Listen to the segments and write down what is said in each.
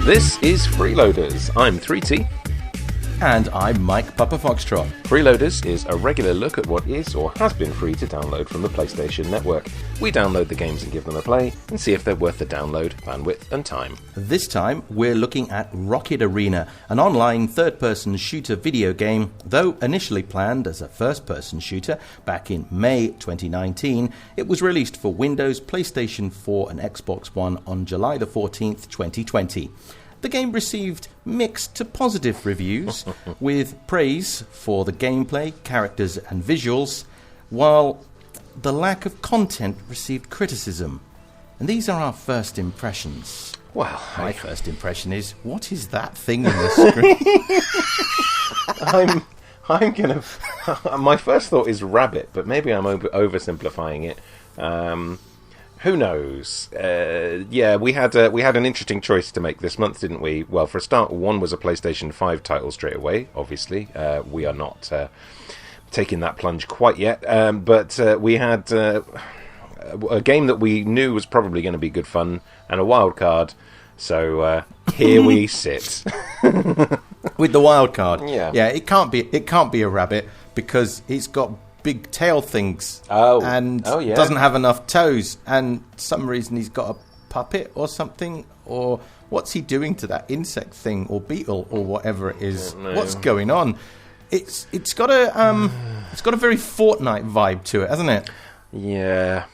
This is Freeloaders. I'm 3T. And I'm Mike Papa Foxtrot. Freeloaders is a regular look at what is or has been free to download from the PlayStation Network. We download the games and give them a play and see if they're worth the download, bandwidth and time. This time we're looking at Rocket Arena, an online third-person shooter video game. Though initially planned as a first-person shooter back in May 2019, it was released for Windows, PlayStation 4 and Xbox One on July the 14th, 2020. The game received mixed to positive reviews, with praise for the gameplay, characters and visuals, while the lack of content received criticism. And these are our first impressions. Well, my first impression is, what is that thing in the screen? I'm gonna. My first thought is rabbit, but maybe I'm oversimplifying it. Who knows? Yeah, we had an interesting choice to make this month, didn't we? Well, for a start, one was a PlayStation 5 title straight away, obviously. We are not taking that plunge quite yet. But we had a game that we knew was probably going to be good fun, and a wild card. So here we sit. With the wild card. Yeah, it can't be a rabbit, because it's got big tail things doesn't have enough toes, and for some reason he's got a puppet or something, or what's he doing to that insect thing or beetle or whatever it is? What's going on? It's got a very Fortnite vibe to it, hasn't it? Yeah.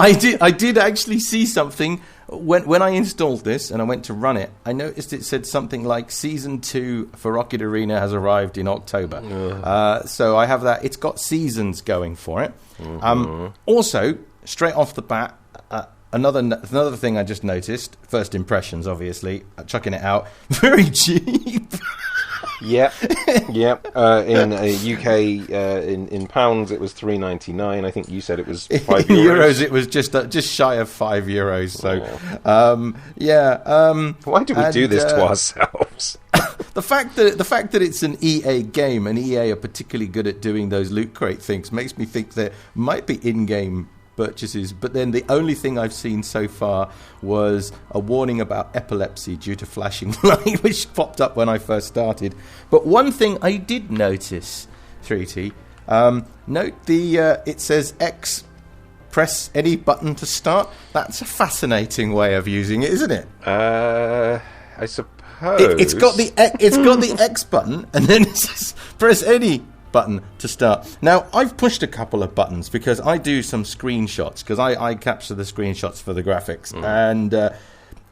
I did actually see something when I installed this and I went to run it. I noticed it said something like Season 2 for Rocket Arena has arrived in October. So I have that. It's got seasons going for it. Also, straight off the bat, another thing I just noticed, first impressions obviously, chucking it out, very cheap. Yep. In UK, in pounds, it was £3.99. I think you said it was €5. Euros, it was just shy of €5. So, why do we do this to ourselves? The fact that it's an EA game, and EA are particularly good at doing those loot crate things, makes me think there might be in-game purchases, but then the only thing I've seen so far was a warning about epilepsy due to flashing light, which popped up when I first started. But one thing I did notice, 3T, note it says X, press any button to start. That's a fascinating way of using it, isn't it? I suppose it's got the X button, and then it says press any button to start. Now, I've pushed a couple of buttons because I do some screenshots, because I capture the screenshots for the graphics. And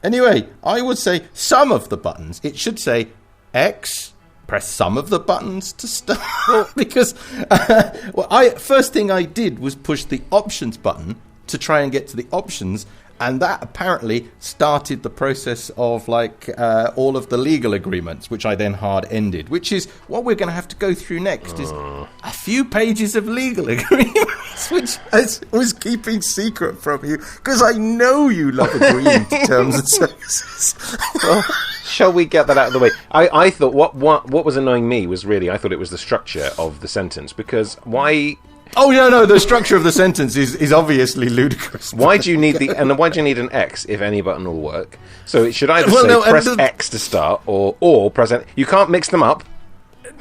anyway, I would say some of the buttons, it should say X, press some of the buttons to start. Because first thing I did was push the options button to try and get to the options, and that apparently started the process of all of the legal agreements, which I then hard-ended, which is what we're going to have to go through next, is a few pages of legal agreements, which I was keeping secret from you, because I know you love agreeing to terms and services. Well, shall we get that out of the way? I thought what was annoying me was really, I thought it was the structure of the sentence, because why... Oh no! The structure of the sentence is obviously ludicrous. Why do you need why do you need an X if any button will work? So it should either press X to start or press N. You can't mix them up.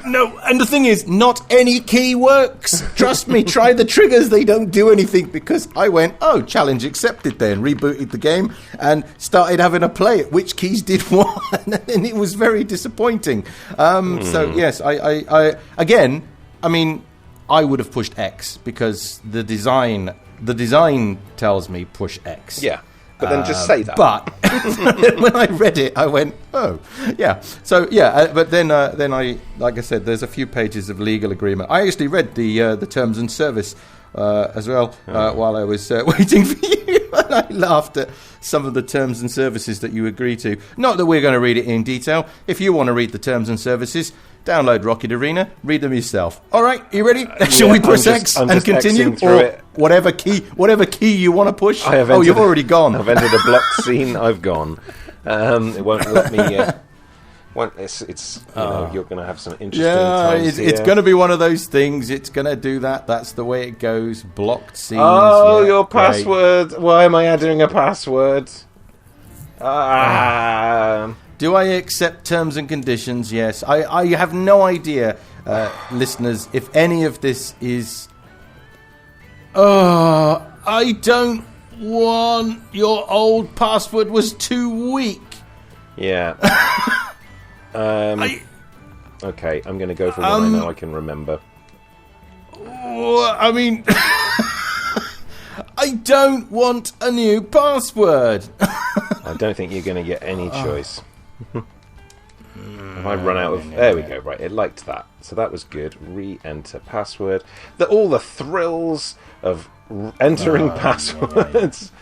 No, and the thing is, not any key works. Trust me, try the triggers; they don't do anything. Because I went, challenge accepted, then rebooted the game and started having a play at which keys did what, and it was very disappointing. So yes, I would have pushed X, because the design tells me push X. Yeah, but then just say that. But when I read it, I went, oh, yeah. So yeah, but then I, like I said, there's a few pages of legal agreement. I actually read the terms and service as well while I was waiting for you, and I laughed at some of the terms and services that you agree to. Not that we're going to read it in detail. If you want to read the terms and services, download Rocket Arena, read them yourself. All right, you ready? Shall we press X and continue? Or whatever key you want to push? You've already gone. I've entered a blocked scene. I've gone. It won't let me... you're going to have some interesting times it's going to be one of those things. It's going to do that. That's the way it goes. Blocked scenes. Your password. Why am I adding a password? Do I accept terms and conditions? Yes. I have no idea, listeners, if any of this is... I don't want... Your old password was too weak. Yeah. Okay, I'm going to go for one I know I can remember. I mean... I don't want a new password. I don't think you're going to get any choice. Have I run out of... There we go, right, it liked that. So that was good. Re-enter password. All the thrills of entering passwords.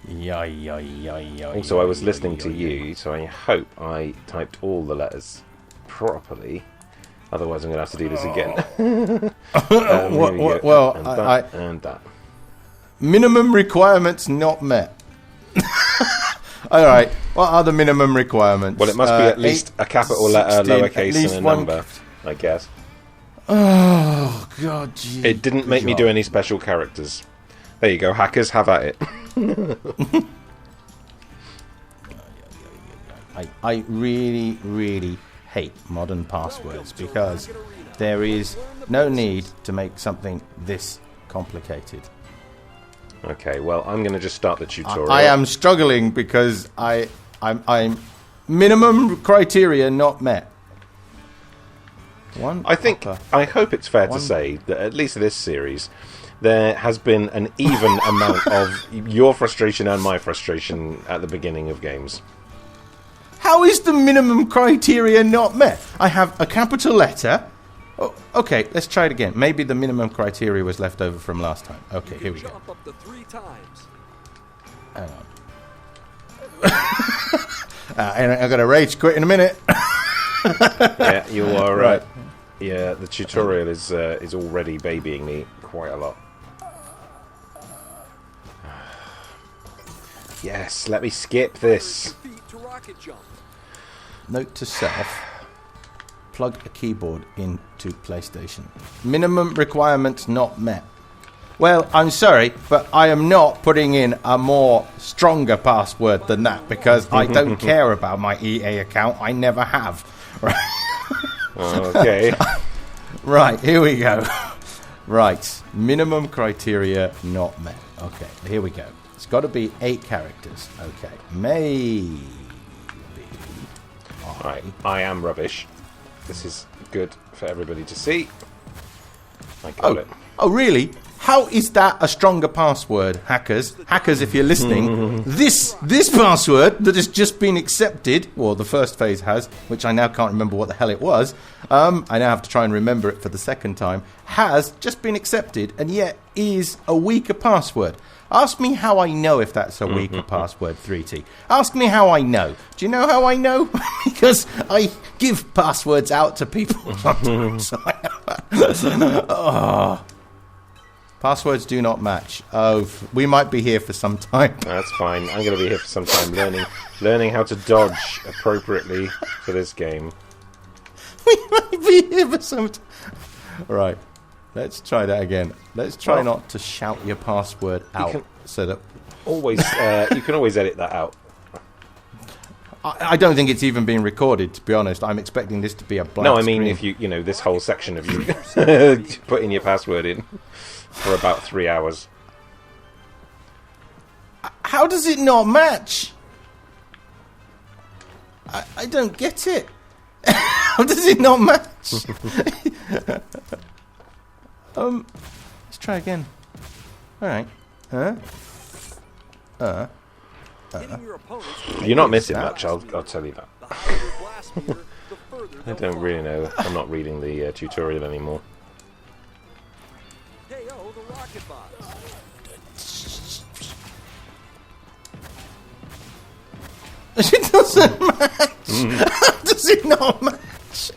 Also, I was listening to you, so I hope I typed all the letters properly. Otherwise, I'm going to have to do this again. And that. Minimum requirements not met. All right. What are the minimum requirements? Well, it must be at least a capital letter, lowercase, and a number, I guess. Oh, God. Gee. It didn't make me do any special characters. There you go, hackers, have at it. I really, really hate modern passwords because there is no need to make something this complicated. Okay, well, I'm going to just start the tutorial. I am struggling because I'm minimum criteria not met. I hope it's fair to say that at least this series, there has been an even amount of your frustration and my frustration at the beginning of games. How is the minimum criteria not met? I have a capital letter. Oh, okay, let's try it again. Maybe the minimum criteria was left over from last time. Okay, here we go. Jump up to 3 times. Hang on. I'm going to rage quit in a minute. Yeah, you are right. Yeah, the tutorial is already babying me quite a lot. Yes, let me skip this. Note to self. Plug a keyboard into PlayStation. Minimum requirements not met. Well, I'm sorry, but I am not putting in a more stronger password than that because I don't care about my EA account. I never have. Okay. Right, here we go. Right, minimum criteria not met. Okay, here we go. It's got to be 8 characters. Okay, maybe. Right, I am rubbish. This is good for everybody to see. I got it. Oh, really? How is that a stronger password, hackers? Hackers, if you're listening, this password that has just been accepted, or the first phase has, which I now can't remember what the hell it was. I now have to try and remember it for the second time. Has just been accepted, and yet is a weaker password. Ask me how I know if that's a weaker password, 3T. Ask me how I know. Do you know how I know? Because I give passwords out to people sometimes. Passwords do not match. Oh, we might be here for some time. That's fine. I'm going to be here for some time learning how to dodge appropriately for this game. We might be here for some time. Right. Let's try that again. Let's try not to shout your password out. So that you can always edit that out. I don't think it's even been recorded, to be honest. I'm expecting this to be a blank No, I mean, screen. if you know, this whole section of you putting your password in for about 3 hours. How does it not match? I don't get it. How does it not match? Let's try again. All right. You're not missing much, I'll tell you that. I don't really know. I'm not reading the tutorial anymore. It doesn't match. How does it not match?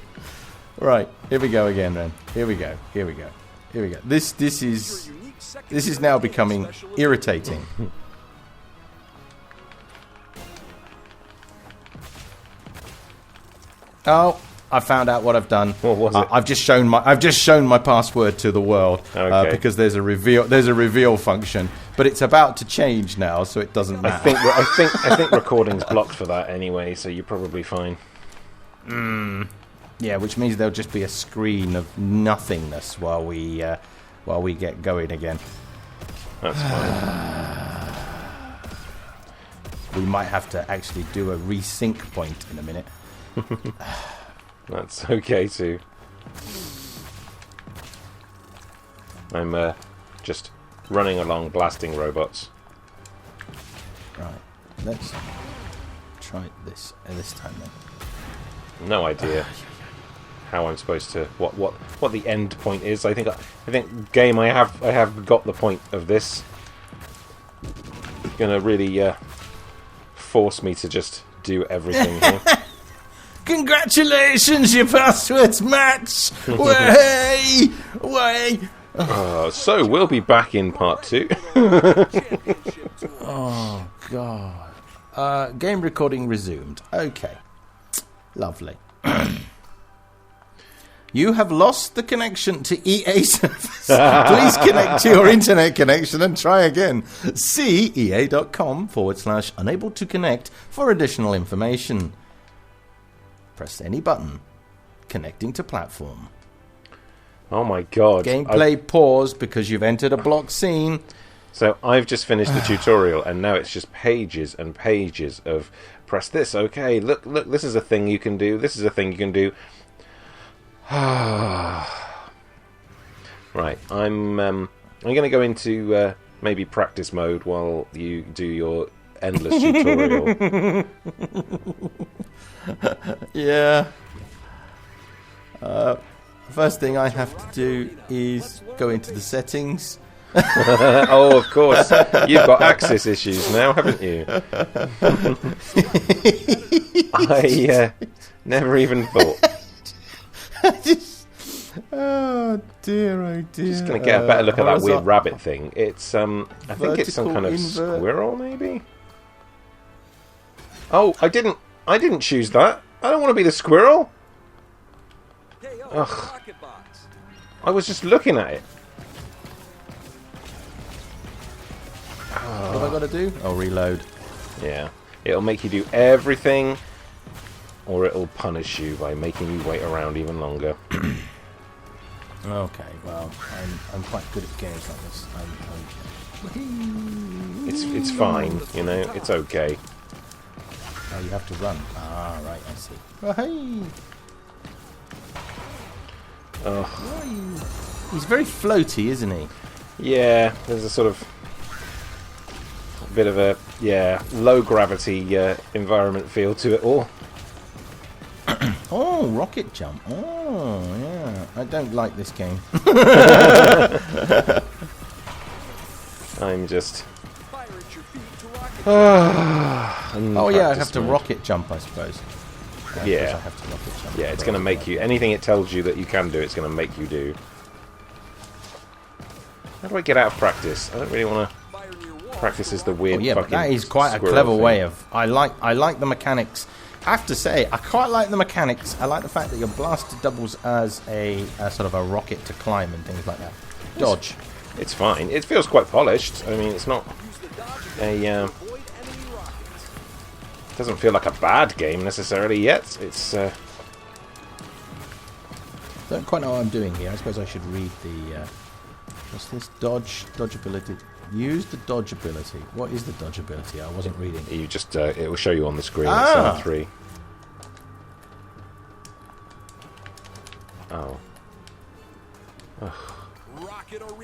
Right, here we go again, then. Here we go. This is now becoming irritating. Oh, I found out what I've done. What was it? I've just shown my password to the world because there's a reveal function, but it's about to change now, so it doesn't matter. I think recording's blocked for that anyway, so you're probably fine. Yeah, which means there'll just be a screen of nothingness while we get going again. That's fine. We might have to actually do a resync point in a minute. That's okay too. I'm just running along blasting robots. Right, let's try this time then. No idea how I'm supposed to what the end point is. I think game I have got the point of this. It's gonna really force me to just do everything here. Congratulations, your passwords match! Way! So we'll be back in part 2. Oh god. Game recording resumed. Okay. Lovely. You have lost the connection to EA servers. Please connect to your internet connection and try again. See ea.com/unable to connect for additional information. Press any button. Connecting to platform. Oh my god. Gameplay pause because you've entered a block scene. So I've just finished the tutorial and now it's just pages and pages of press this, okay, look, this is a thing you can do, this is a thing you can do. Right, I'm going to go into maybe practice mode while you do your endless tutorial. Yeah. First thing I have to do is go into the settings. Oh, of course. You've got access issues now, haven't you? I never even thought. Oh dear. Just going to get a better look at that weird rabbit thing. It's I think it's some kind of squirrel, maybe. Oh, I didn't choose that. I don't want to be the squirrel. Ugh. I was just looking at it. What have I got to do? Oh, reload. Yeah. It'll make you do everything, or it'll punish you by making you wait around even longer. Okay, well, I'm quite good at games like this. It's fine, you know, it's okay. Oh, you have to run. Ah, right, I see. Oh, hey! Oh. He's very floaty, isn't he? Yeah, there's a sort of bit of a low gravity environment feel to it all. Oh, rocket jump. Oh, yeah. I don't like this game. I'm just... Oh, yeah, I have to rocket jump, I suppose. Yeah. I have to rocket jump. Yeah, it's going to make you... Anything it tells you that you can do, it's going to make you do. How do I get out of practice? I don't really want to... Practice is the weird yeah, fucking but that is quite a clever way of... I like the mechanics... I have to say, I quite like the mechanics. I like the fact that your blaster doubles as a sort of a rocket to climb and things like that. Dodge. It's fine. It feels quite polished. I mean, it's not a... doesn't feel like a bad game necessarily yet. It's... Don't quite know what I'm doing here. I suppose I should read the... what's this? Dodge ability. Use the dodge ability. What is the dodge ability? I wasn't reading. You just... it will show you on the screen. Ah! It's on 3. Oh.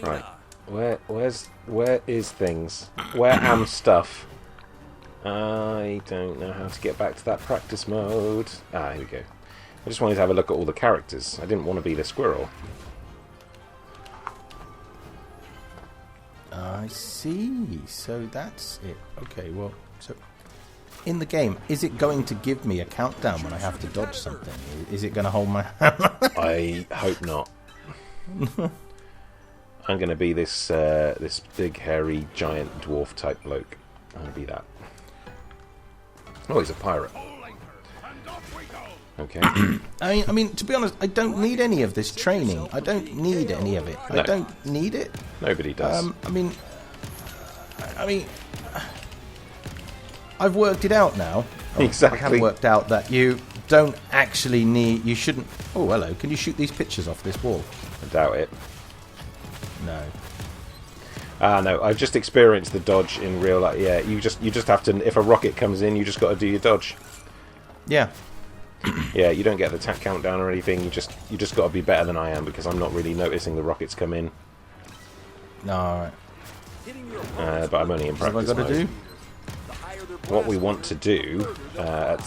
Right. Where is things? Where am stuff? I don't know how to get back to that practice mode. Ah, here we go. I just wanted to have a look at all the characters. I didn't want to be the squirrel. I see. So that's it. Okay, well, so in the game, is it going to give me a countdown when I have to dodge something? Is it going to hold my hand? I hope not. I'm going to be this this big, hairy, giant dwarf type bloke. I'm going to be that. Oh, he's a pirate. Okay. I mean, to be honest, I don't need any of this training. I don't need any of it. No. I don't need it. Nobody does. I mean, I've worked it out now. Exactly. I have worked out that you don't actually need. You shouldn't. Oh, hello. Can you shoot these pictures off this wall? I doubt it. No. No, I've just experienced the dodge in real life. Yeah, you just have to. If a rocket comes in, you just got to do your dodge. Yeah. Yeah, you don't get the attack countdown or anything. You just got to be better than I am because I'm not really noticing the rockets come in. No, all right. But I'm only in practice What have I got to mode. do? What we want to do,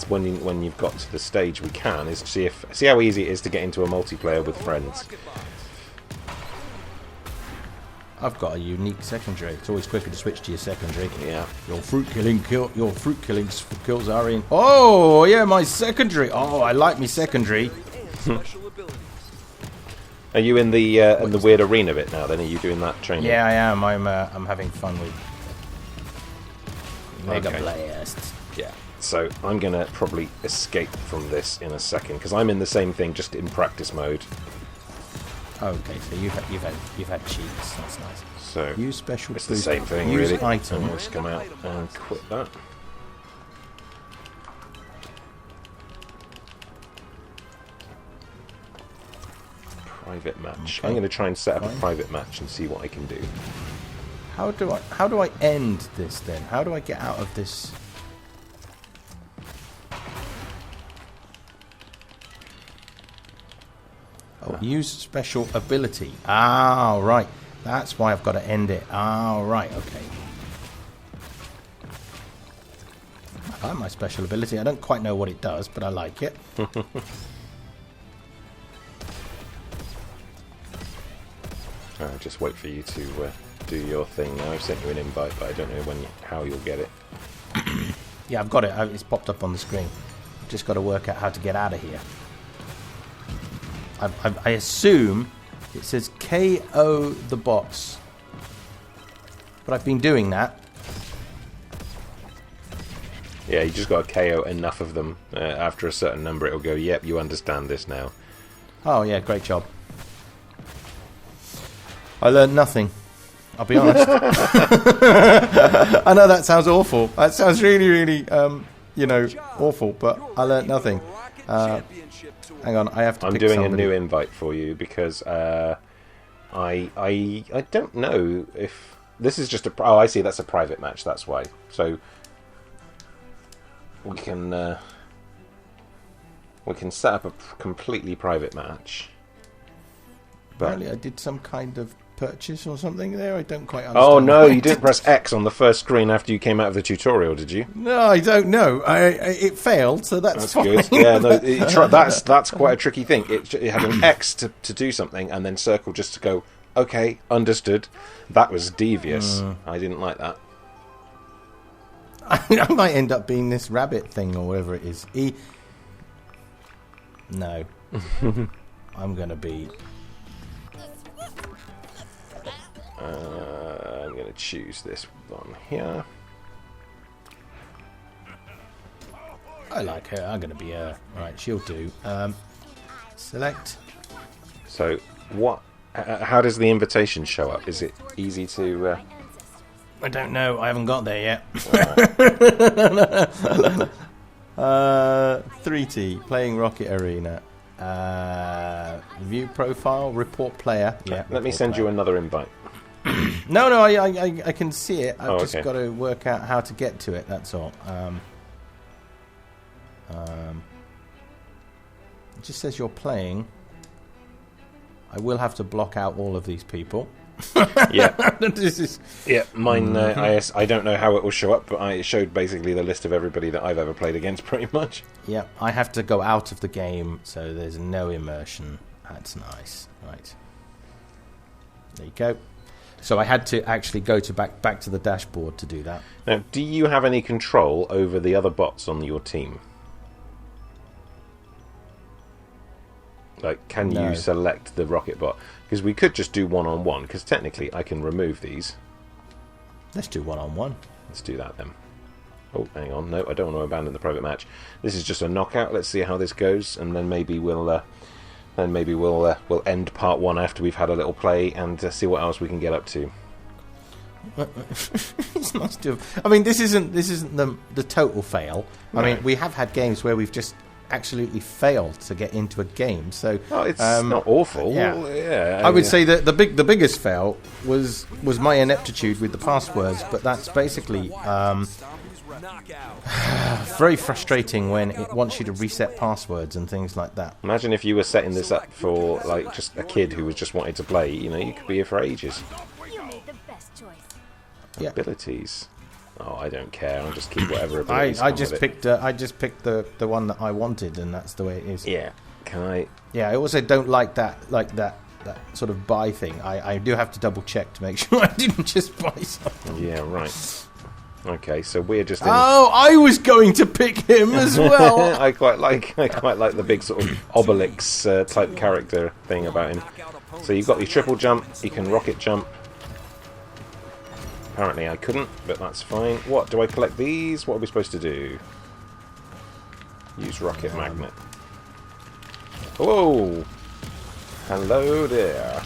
when you've got to the stage we can, is see how easy it is to get into a multiplayer with friends. I've got a unique secondary. It's always quicker to switch to your secondary. Yeah. Your fruit killing kills are in. Oh yeah, my secondary. Oh, I like me secondary. Are you in the weird arena bit now? Then are you doing that training? Yeah, I am. I'm having fun with Mega Okay. Blast. Yeah. So I'm gonna probably escape from this in a second because I'm in the same thing, just in practice mode. Okay, so you've had cheats. That's nice. So Use special. it's the boost. same thing, Use really. item. And we'll just come out and quit that. Private match. Okay. I'm going to try and set up a Fine. private match and see what I can do. How do I end this then? How do I get out of this? Oh, use special ability. Ah, right. That's why I've got to end it. Ah, right. Okay. I like my special ability. I don't quite know what it does, but I like it. Just wait for you to do your thing now. I've sent you an invite, but I don't know how you'll get it. Yeah, I've got it. It's popped up on the screen. I've just got to work out how to get out of here. I assume it says KO the bots. But I've been doing that. Yeah, you just got to KO enough of them. After a certain number, it'll go, yep, you understand this now. Oh, yeah, great job. I learned nothing. I'll be honest. I know that sounds awful. That sounds really, really, awful, but I learned nothing. Hang on, I have to I'm pick doing somebody. a new invite for you because I don't know if this is just a. Oh, I see. That's a private match. That's why. So we can set up a completely private match. But Apparently I did some kind of purchase or something there. I don't quite understand. oh no, what I you didn't did. press X on the first screen after you came out of the tutorial, did you? No, I don't know. It failed, so that's fine. Good. Yeah, no, that's quite a tricky thing. It had an X to do something, and then circle just to go. Okay, understood. That was devious. I didn't like that. I might end up being this rabbit thing or whatever it is. No. I'm going to be... I'm going to choose this one here. I like her. I'm going to be her. Right, she'll do. Select. So, what? How does the invitation show up? Is it easy to? I don't know. I haven't got there yet. 3T, playing Rocket Arena. View profile, report player. Yeah. Let me send you another invite. No, I can see it. I've just okay. got to work out how to get to it. That's all. It just says you're playing. I will have to block out all of these people. Yeah, This is yeah. Mine. I don't know how it will show up, but it showed basically the list of everybody that I've ever played against, pretty much. yeah. I have to go out of the game, so there's no immersion. That's nice. Right. There you go. So I had to actually go to back to the dashboard to do that. Now, do you have any control over the other bots on your team? Like, can No. you select the rocket bot? Because we could just do one-on-one, because technically I can remove these. Let's do one-on-one. Let's do that then. Oh, hang on. No, I don't want to abandon the private match. This is just a knockout. Let's see how this goes, and then maybe we'll end part 1 after we've had a little play and see what else we can get up to. It's nice to have, I mean, this isn't the total fail. No. I mean, we have had games where we've just absolutely failed to get into a game. So it's not awful. Yeah. I would say that the biggest fail was my ineptitude with the passwords, but that's basically very frustrating when it wants you to reset passwords and things like that. Imagine if you were setting this up for like just a kid who was just wanted to play. You know, you could be here for ages. Yeah. Abilities. Oh, I don't care. I'll just keep whatever abilities. I just picked the one that I wanted, and that's the way it is. Yeah. Can I? Yeah. I also don't like that sort of buy thing. I do have to double check to make sure I didn't just buy something. Yeah. Right. Okay. So we're just. Oh, I was going to pick him as well. I quite like the big sort of Obelix type character thing about him. So you've got your triple jump. You can rocket jump. Apparently I couldn't, but that's fine. What, do I collect these? What are we supposed to do? Use rocket magnet. Whoa! Hello there.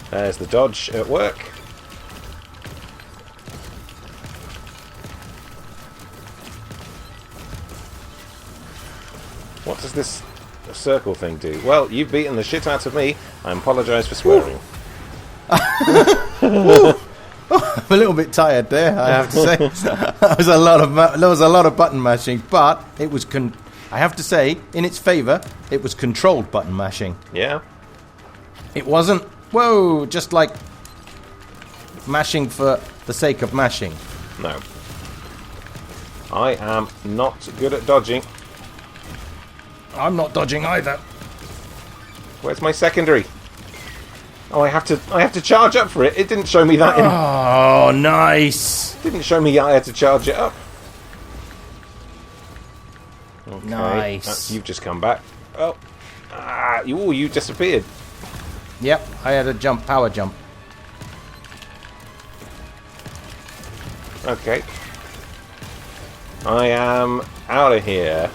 There's the dodge at work. What does this circle thing do? Well, you've beaten the shit out of me. I apologise for swearing. I'm a little bit tired there, I have to say. There was a lot of button mashing, but it was I have to say, in its favour, it was controlled button mashing. Yeah. It wasn't just like mashing for the sake of mashing. No. I am not good at dodging. I'm not dodging either. Where's my secondary? Oh, I have to charge up for it. It didn't show me that. Oh, nice. Didn't show me I had to charge it up. Okay. Nice. You've just come back. Oh, you disappeared. Yep, I had a power jump. Okay. I am out of here.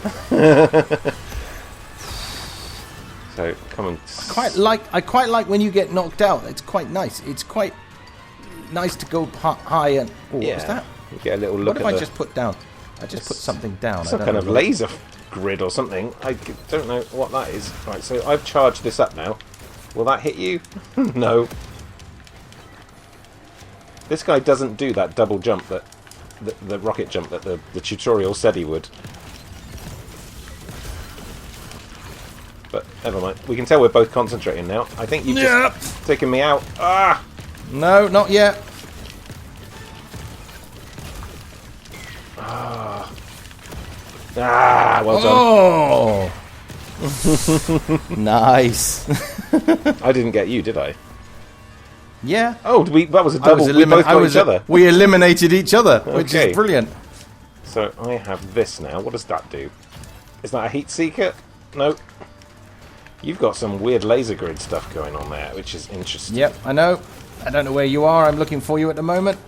So come and. I quite like when you get knocked out. It's quite nice. It's quite nice to go high and. Oh, yeah. What was that? You get a little look. What have I just put down? I just put something down. Some kind of laser grid or something. I don't know what that is. Right, so I've charged this up now. Will that hit you? No. This guy doesn't do that double jump that the rocket jump that the tutorial said he would. But never mind. We can tell we're both concentrating now. I think you've just taken me out. Ah! No, not yet. Well done. Oh! Nice. I didn't get you, did I? Yeah. Oh, that was a double. We both got each other. We eliminated each other, which is brilliant. So I have this now. What does that do? Is that a heat seeker? No. You've got some weird laser grid stuff going on there, which is interesting. Yep, I know. I don't know where you are. I'm looking for you at the moment.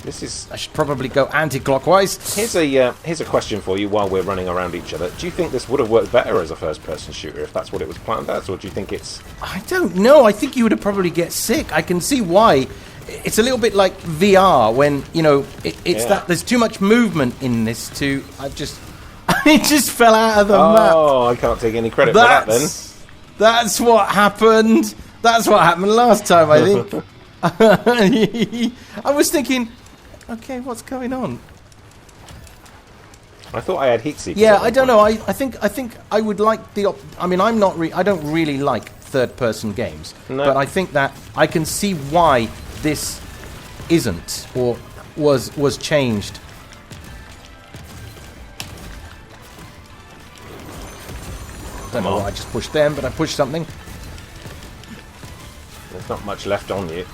I should probably go anti-clockwise. Here's a question for you while we're running around each other. Do you think this would have worked better as a first-person shooter if that's what it was planned as, or do you think it's... I don't know. I think you would have probably get sick. I can see why. It's a little bit like VR when, that there's too much movement in this to... It just fell out of the map. Oh, I can't take any credit for that then. That's what happened. That's what happened last time, I think. I was thinking... Okay, what's going on? I thought I had heat seekers. Yeah, I don't know. I think I would like the. I mean, I don't really like third-person games, but I think that I can see why this isn't or was changed. Don't know why I just pushed them, but I pushed something. There's not much left on you.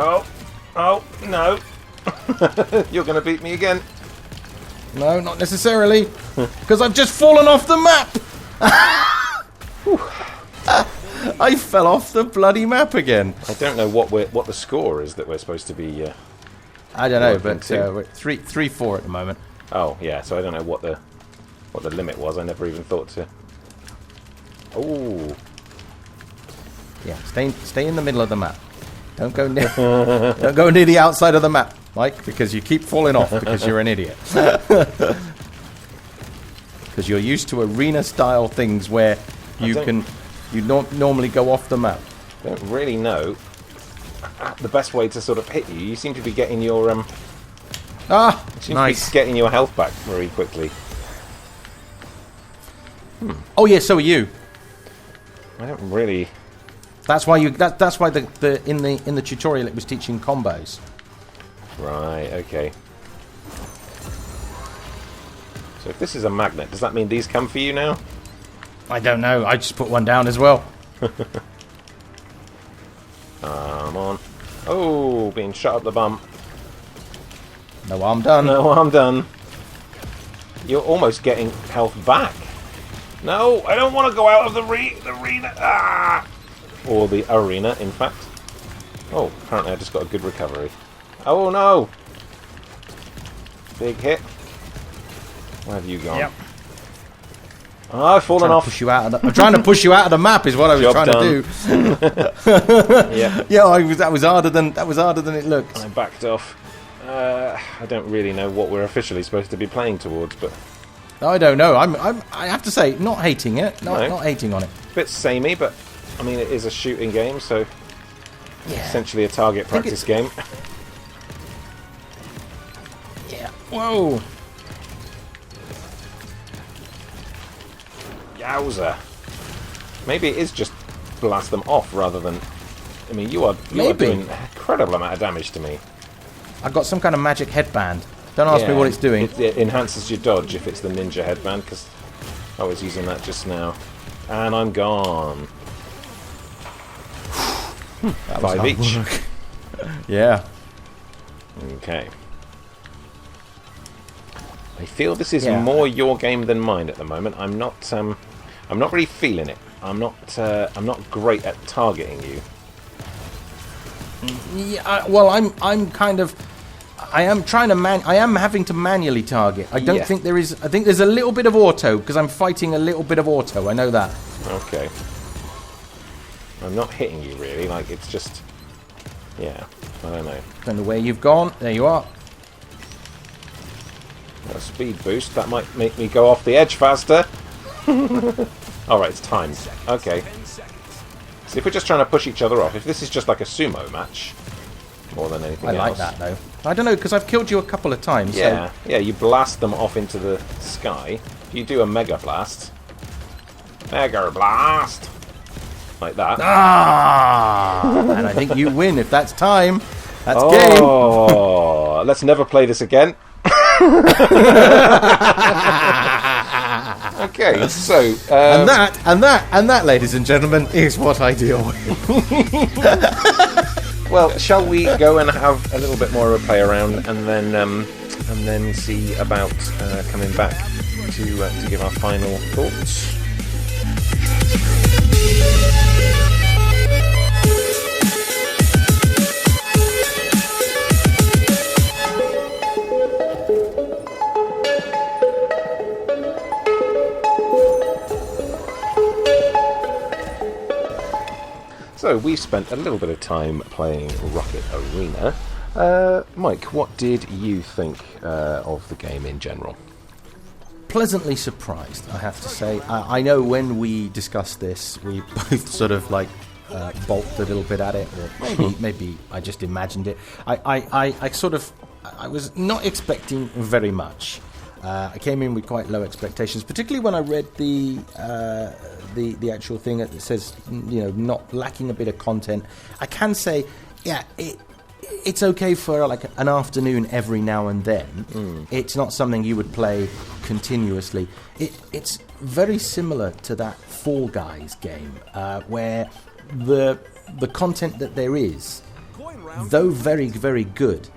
Oh, no. You're going to beat me again. No, not necessarily. Because I've just fallen off the map. I fell off the bloody map again. I don't know what the score is that we're supposed to be. I don't know, but we're 3-4 at the moment. Oh yeah, so I don't know what the limit was. I never even thought to. Oh. Yeah, stay in the middle of the map. Don't go near the outside of the map, Mike, because you keep falling off because you're an idiot. Because you're used to arena-style things where you normally go off the map. I don't really know the best way to sort of hit you. You seem to be getting your nice. Getting your health back very quickly. Oh yeah, so are you. I don't really. That's why That's why in the tutorial it was teaching combos. Right. Okay. So if this is a magnet, does that mean these come for you now? I don't know. I just put one down as well. Come on. Oh, being shot up the bum. No harm done. No harm done. You're almost getting health back. No, I don't want to go out of the arena. Ah! Or the arena, in fact. Oh, apparently I just got a good recovery. Oh no! Big hit. Where have you gone? Yep. Oh, I've fallen off. I'm trying to push you out of the map. Is what I was trying to do. Yeah. Yeah, that was harder than it looked. I backed off. I don't really know what we're officially supposed to be playing towards, but I don't know. I have to say, not hating it. Not hating on it. A bit samey, but I mean, it is a shooting game, so essentially a target practice game. Yeah. Whoa. Yowza. Maybe it is just blast them off rather than. I mean, you are doing an incredible amount of damage to me. I've got some kind of magic headband. Don't ask me what it's doing. It enhances your dodge if it's the ninja headband, because I was using that just now. And I'm gone. 5 each. Yeah. Okay. I feel this is more your game than mine at the moment. I'm not really feeling it. I'm not great at targeting you. Yeah. Well, I'm kind of. I am having to manually target. I don't think there is. I think there's a little bit of auto because I'm fighting a little bit of auto. I know that. Okay. I'm not hitting you really. Like it's just. Yeah. I don't know. Don't know where you've gone. There you are. A speed boost that might make me go off the edge faster. All right, it's time. Okay. So if we're just trying to push each other off, if this is just like a sumo match, more than anything else. I like that though. I don't know because I've killed you a couple of times. Yeah, so. yeah. You blast them off into the sky. You do a mega blast. Mega blast. Like that. And I think you win if that's time. That's game. Oh, let's never play this again. Okay, so and that, ladies and gentlemen, is what I deal with. Well, shall we go and have a little bit more of a play around, and then see about coming back to give our final thoughts. So we've spent a little bit of time playing Rocket Arena. Mike, what did you think of the game in general? Pleasantly surprised, I have to say. I know when we discussed this, we both sort of like balked a little bit at it, or maybe I just imagined it. I was not expecting very much. I came in with quite low expectations, particularly when I read the actual thing that says, not lacking a bit of content. I can say, it's okay for like an afternoon every now and then. It's not something you would play continuously. It's very similar to that Fall Guys game, where the content that there is, though very, very good,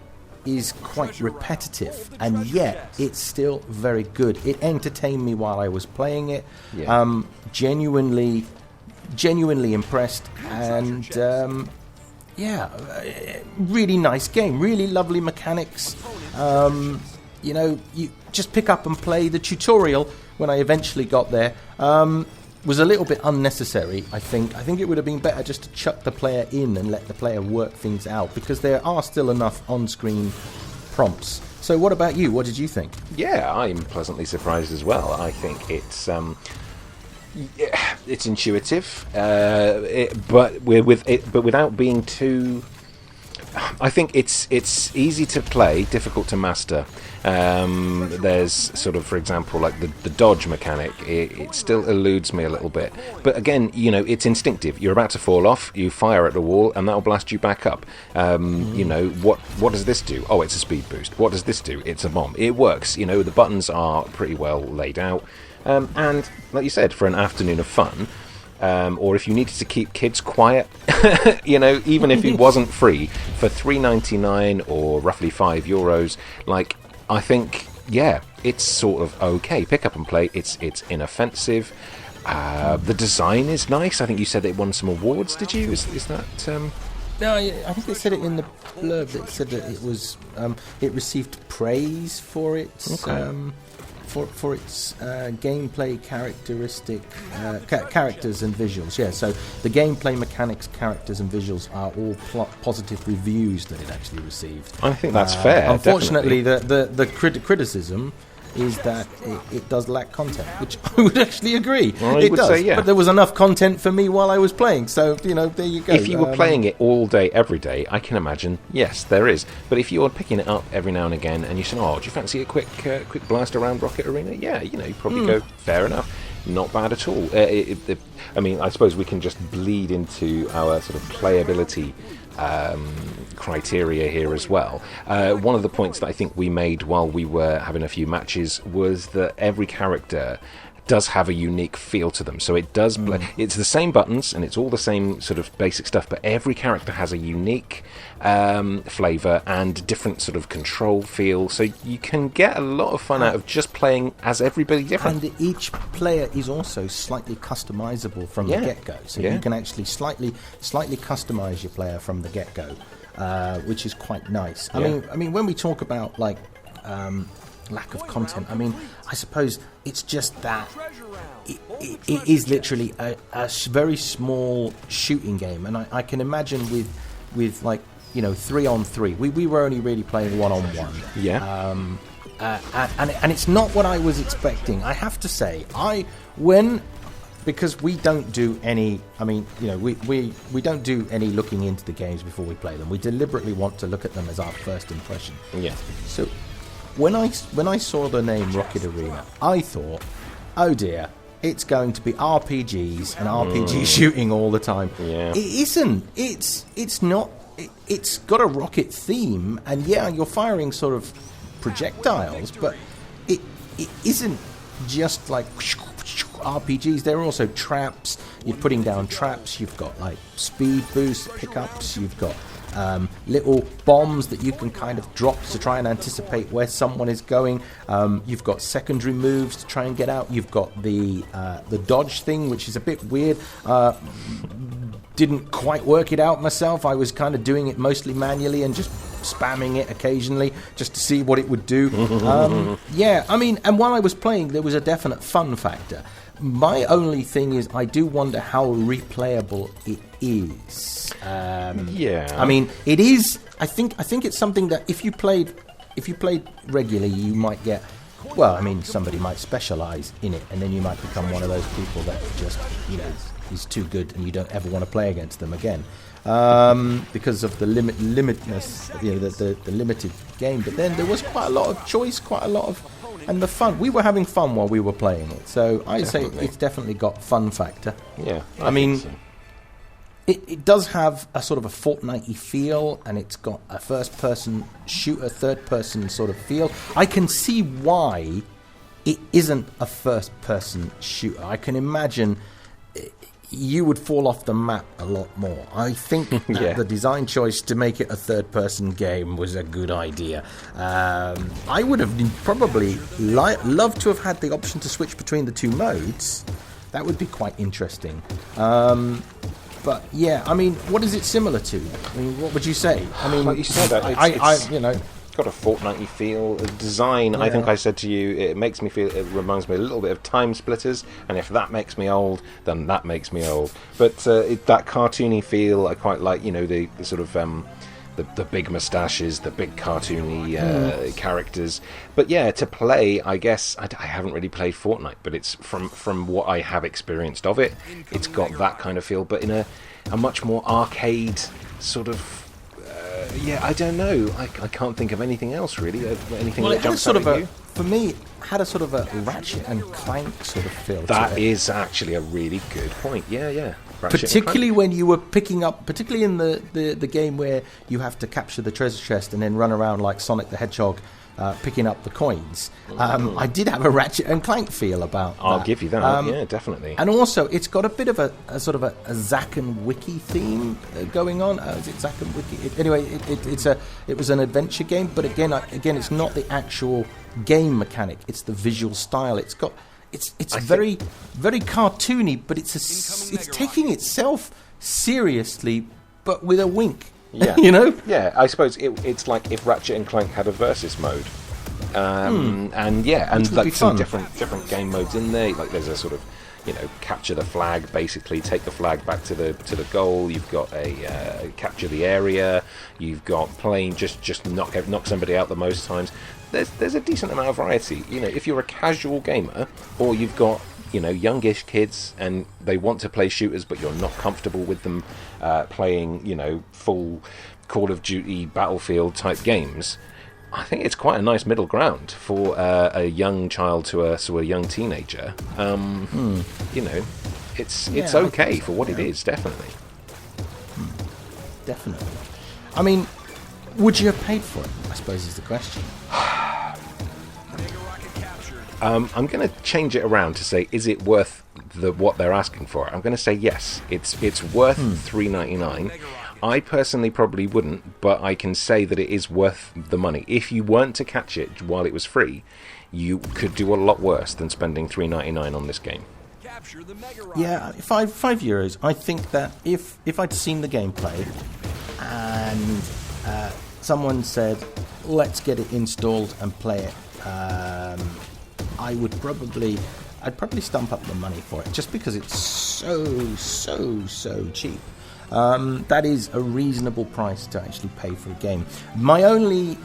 is quite repetitive, and yet it's still very good. It entertained me while I was playing it. Genuinely genuinely impressed, and really nice game, really lovely mechanics. You just pick up and play. The tutorial, when I eventually got there, was a little bit unnecessary, I think. I think it would have been better just to chuck the player in and let the player work things out, because there are still enough on-screen prompts. So what about you? What did you think? Yeah, I'm pleasantly surprised as well. I think it's intuitive, but without being too. I think it's easy to play, difficult to master. There's sort of, for example, like the dodge mechanic. It still eludes me a little bit. But again, it's instinctive. You're about to fall off, you fire at the wall, and that'll blast you back up. What does this do? Oh, it's a speed boost. What does this do? It's a bomb. It works. The buttons are pretty well laid out. And like you said, for an afternoon of fun, or if you needed to keep kids quiet, even if it wasn't free, for $3.99 or roughly €5, like, I think, it's sort of okay. Pick up and play. It's inoffensive. The design is nice. I think you said it won some awards. Did you? Is that? No, I think they said it in the blurb. It said that it was. It received praise for its. Okay. For its gameplay characteristic characters and visuals. Yeah, so the gameplay mechanics, characters and visuals are all positive reviews that it actually received. I think that's fair. Unfortunately, the criticism is that it does lack content, which I would actually agree. Well, it does, say, yeah. But there was enough content for me while I was playing, so, there you go. If you were playing it all day, every day, I can imagine, yes, there is. But if you're picking it up every now and again, and you say, do you fancy a quick blast around Rocket Arena? Yeah, you probably go, fair enough. Not bad at all. I suppose we can just bleed into our sort of playability criteria here as well. One of the points that I think we made while we were having a few matches was that every character does have a unique feel to them. So it does it's the same buttons and it's all the same sort of basic stuff, but every character has a unique flavour and different sort of control feel, so you can get a lot of fun out of just playing as everybody different. And each player is also slightly customizable from the get-go, so you can actually slightly customize your player from the get-go, which is quite nice. I mean when we talk about like lack of content, I suppose it's just that it is literally a very small shooting game, and I can imagine with like 3-on-3. We were only really playing 1-on-1. Yeah. And it's not what I was expecting. I have to say, because we don't do any. We don't do any looking into the games before we play them. We deliberately want to look at them as our first impression. Yeah. So when I saw the name Rocket Arena, I thought, oh dear, it's going to be RPGs and RPG shooting all the time. Yeah. It isn't. It's not. It's got a rocket theme, and you're firing sort of projectiles, but it isn't just like RPGs. There are also traps. You're putting down traps. You've got like speed boost pickups. You've got little bombs that you can kind of drop to try and anticipate where someone is going. You've got secondary moves to try and get out. You've got the dodge thing, which is a bit weird. Didn't quite work it out myself. I was kind of doing it mostly manually and just spamming it occasionally just to see what it would do. And while I was playing, there was a definite fun factor. My only thing is, I do wonder how replayable it is. It is. I think it's something that if you played regularly, you might get. Well, somebody might specialize in it, and then you might become one of those people that just is too good, and you don't ever want to play against them again because of the limitness, the limited game. But then there was quite a lot of choice, and the fun. We were having fun while we were playing it, so I'd say it's definitely got fun factor. Yeah, I mean, so. It does have a sort of a Fortnite-y feel, and it's got a first-person shooter, third-person sort of feel. I can see why it isn't a first-person shooter. I can imagine you would fall off the map a lot more. I think that the design choice to make it a third-person game was a good idea. I would have probably loved to have had the option to switch between the two modes, That would be quite interesting. But yeah, I mean, what is it similar to? I mean, what would you say? I mean, like you said, it's got a fortnightly feel. Design, I think I said to you, it reminds me a little bit of Time Splitters, and if that makes me old, then that makes me old. But that cartoony feel, I quite like, the sort of the big moustaches, the big cartoony characters. But yeah, to play, I guess, I haven't really played Fortnite, but it's from what I have experienced of it, it's got that kind of feel, but in a much more arcade sort of... I don't know. I can't think of anything else, really. Anything that jumps out at you? For me, it had a sort of a Ratchet and Clank sort of feel to it. That is actually a really good point. Yeah. Particularly when you were particularly in the game where you have to capture the treasure chest and then run around like Sonic the Hedgehog, picking up the coins. I did have a Ratchet and Clank feel about that. I'll give you that, yeah, definitely. And also, it's got a bit of a sort of a Zack and Wiki theme going on. Is it Zack and Wiki? Anyway, it was an adventure game, but again, it's not the actual game mechanic. It's the visual style. It's very very cartoony, but it's taking itself seriously, but with a wink. Yeah. Yeah, I suppose it's like if Ratchet and Clank had a versus mode, and like some different game modes in there. Like there's a sort of capture the flag, basically take the flag back to the goal. You've got a capture the area. You've got playing just knock somebody out the most times. There's a decent amount of variety. If you're a casual gamer or you've got youngish kids and they want to play shooters, but you're not comfortable with them playing, full Call of Duty Battlefield type games, I think it's quite a nice middle ground for a young child to a young teenager. It's okay for what it is, definitely. Definitely. I mean, would you have paid for it, I suppose is the question. I'm going to change it around to say, is it worth what they're asking for? I'm going to say yes. It's worth $3.99. I personally probably wouldn't, but I can say that it is worth the money. If you weren't to catch it while it was free, you could do a lot worse than spending $3.99 on this game. Yeah, €5. I think that if I'd seen the gameplay and someone said, let's get it installed and play it, I'd probably stump up the money for it, just because it's so cheap. That is a reasonable price to actually pay for a game. My only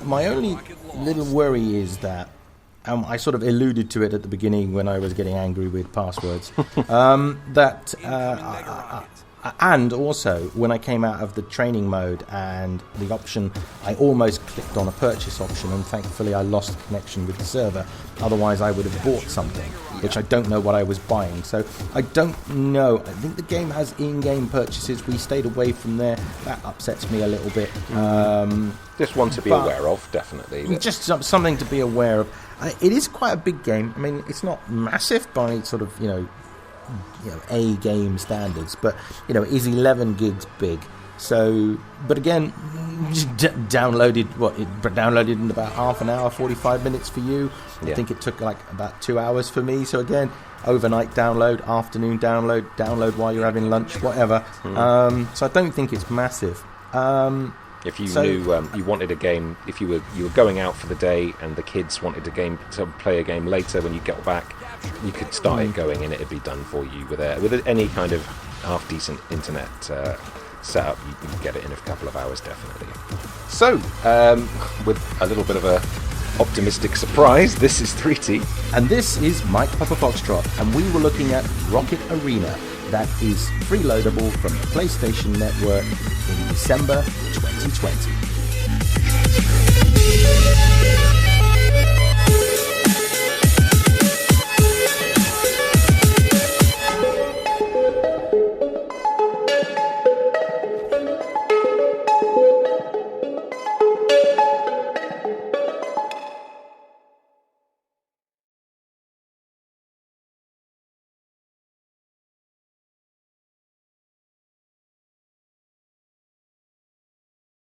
little worry is that I sort of alluded to it at the beginning when I was getting angry with passwords. And also, when I came out of the training mode and the option, I almost clicked on a purchase option, and thankfully I lost connection with the server. Otherwise, I would have bought something, which I don't know what I was buying. So I don't know. I think the game has in-game purchases. We stayed away from there. That upsets me a little bit. Just one to be aware of, definitely. Just something to be aware of. It is quite a big game. I mean, it's not massive by sort of, A game standards, but it is 11 gigs big. So, but again, downloaded in about half an hour, 45 minutes for you. I think it took like about 2 hours for me. So again, overnight download, afternoon download while you're having lunch, whatever. So I don't think it's massive. If you knew you wanted a game, if you were going out for the day and the kids wanted to play a game later when you get back, you could start it going and it'd be done for you with any kind of half decent internet setup. You can get it in a couple of hours, definitely. So, with a little bit of a optimistic surprise, this is 3T, and this is Mike Papa Foxtrot, and we were looking at Rocket Arena. That is freeloadable from the PlayStation Network in December 2020.